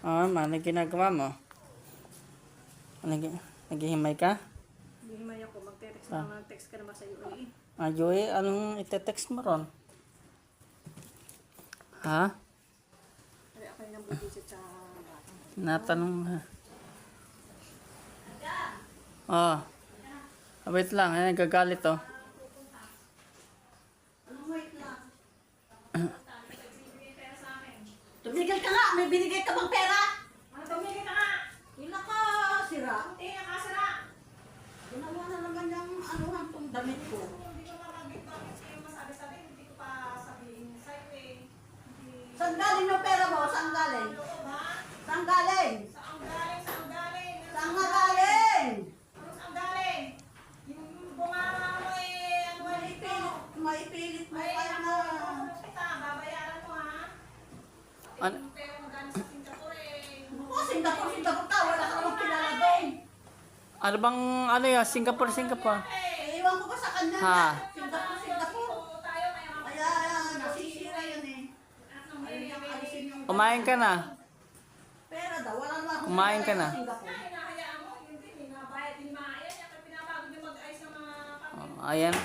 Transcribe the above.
Ano ginagawa mo? Naghihimay ka? Hihimay ako. Magte-text na mag-text ka na ba sa UAE? Joey, anong ite-text mo ron? Ha? Kaya ako yung nabubisip sa bata. Natanong ha. Wait lang, nagagalit oh. Tumigil ka nga! May binigay ka bang pera? Tumigil ka nga! Ilan ka sira? Hindi ka kasira! Ginawa na naman yung anuhan tong damit ko. Hindi ko mabagit-bagit sa'yo masabi-sabi. Hindi ko pa sabihin sa'yo eh. Saan galing yung pera mo? Saan galing? Ha? Saan galing? Saan galing? Saan galing? Saan nga galing? Saan galing? Yung bunganga mo eh, ano ba dito? Maipilit mo Ay, kaya naku, na. kita, babayaran mo ha? Ano? Yung pera mo galing sa Singapore eh. Ako, Singapore ka. Wala ka namang kilala doon. Ano bang, Singapore? Eh, iwan ko ba sa kanya? Ha? Singapore. Oo, tayo kaya Kaya, nasisira yun eh. Ayun yung alisin yung Kumain ka na? pera daw. Wala na akong Kumain ka na? sa Singapore. hinahayaan mo, hindi, binabayad, hindi maayaan. Kaya pinapagod yung mag-ayos ng mga pamilya. Ayan po.